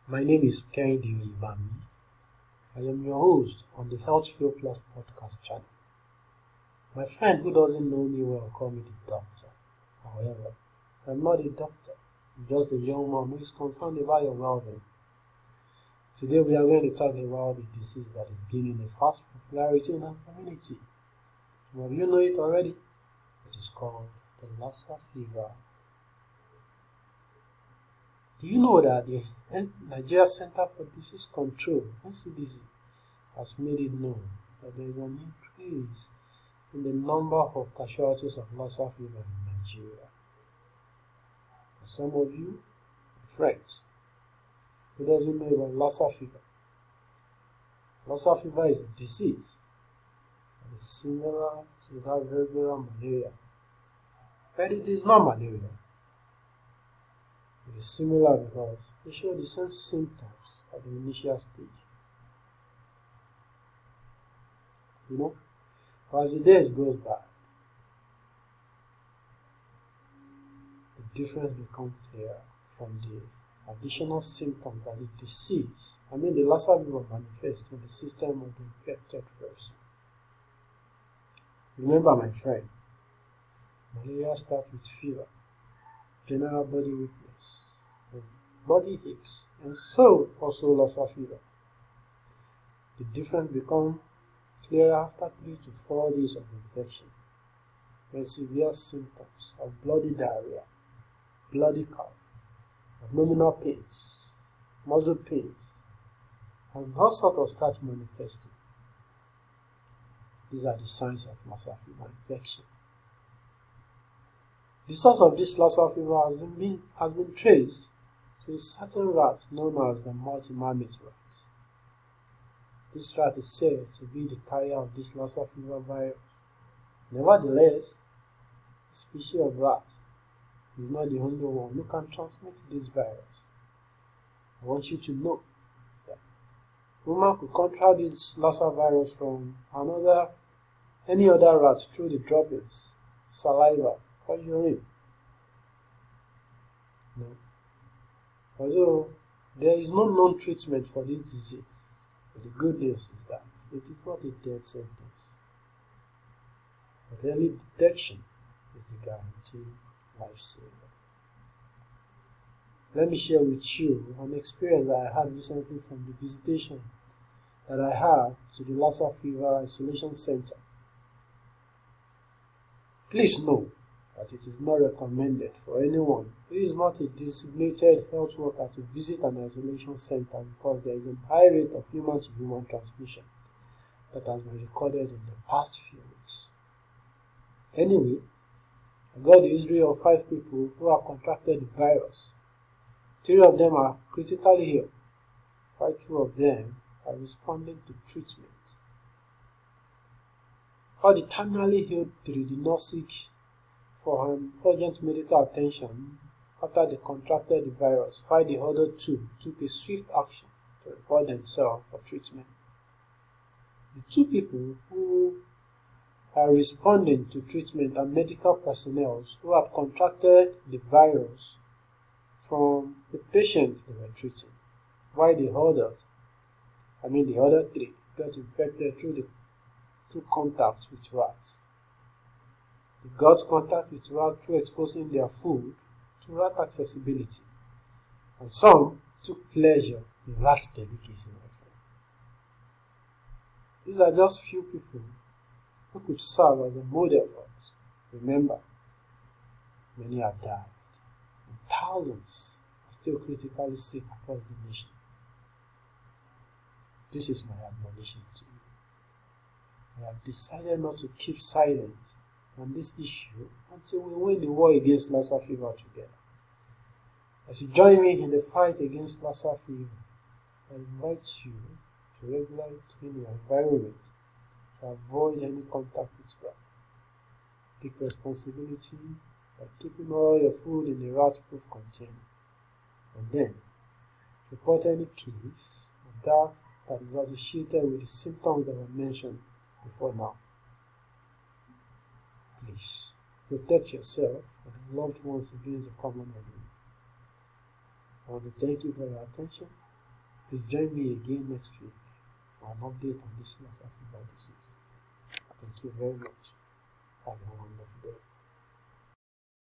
My name is Kehinde Oyebami. I am your host on the Health Field Plus podcast channel. My friend who doesn't know me well call me the doctor. However, I'm not a doctor. I'm just a young man who is concerned about your well-being. Today we are going to talk about the disease that is gaining a fast popularity in our community. Some of you know it already. It is called the Lassa fever. Do you know that the Nigeria Center for Disease Control, NCDC, has made it known that there is an increase in the number of casualties of Lassa fever in Nigeria? For some of you, friends, who doesn't know about Lassa fever? Lassa fever is a disease that is similar to that regular malaria, but it is not malaria. It is similar because they show the same symptoms at the initial stage. But as the days goes by, the difference becomes clear from the additional symptoms that the disease, the Lassa fever, manifests in the system of the infected person. Remember, my friend, malaria starts with fever, general body weakness, and body aches, and so also Lassa fever. The difference becomes clearer after 3 to 4 days of infection, when severe symptoms of bloody diarrhea, bloody cough, abdominal pains, muscle pains, and all sorts of start manifesting. These are the signs of Lassa fever infection. The source of this Lassa fever has been traced to a certain rat known as the multi-marmot rat. This rat is said to be the carrier of this Lassa fever virus. Nevertheless, the species of rat is not the only one who can transmit this virus. I want you to know that woman could contract this Lassa virus from any other rat through the droppings, saliva, or urine. Although there is no known treatment for this disease, but the good news is that it is not a death sentence. But early detection is the guaranteed lifesaver. Let me share with you an experience that I had recently from the visitation that I had to the Lassa fever isolation center. Please know that it is not recommended for anyone who is not a designated health worker to visit an isolation center because there is a high rate of human-to-human transmission that has been recorded in the past few weeks. Anyway, I got the history of 5 people who have contracted the virus. 3 of them are critically ill, while 2 of them are responding to treatment. All the terminally ill 3 did not seek for an urgent medical attention after they contracted the virus, while the other 2 took a swift action to report themselves for treatment. The 2 people who are responding to treatment are medical personnel who had contracted the virus from the patients they were treating, while the other 3 got infected through contact with rats. They got contact with rats through exposing their food to rat accessibility, and some took pleasure in rat delicacy, my friend. These are just few people who could serve as a model for us. Remember, many have died, and thousands are still critically sick across the nation. This is my admonition to you. I have decided not to keep silent on this issue until we win the war against Lassa fever together. As you join me in the fight against Lassa fever, I invite you to regularly clean your environment to avoid any contact with rats. Take responsibility by keeping all your food in a rat-proof container, and then report any case of that is associated with the symptoms that were mentioned before now. Please protect yourself and your loved ones against the common enemy. I want to thank you for your attention. Please join me again next week for an update on this Lassa fever disease. Thank you very much. Have a wonderful day.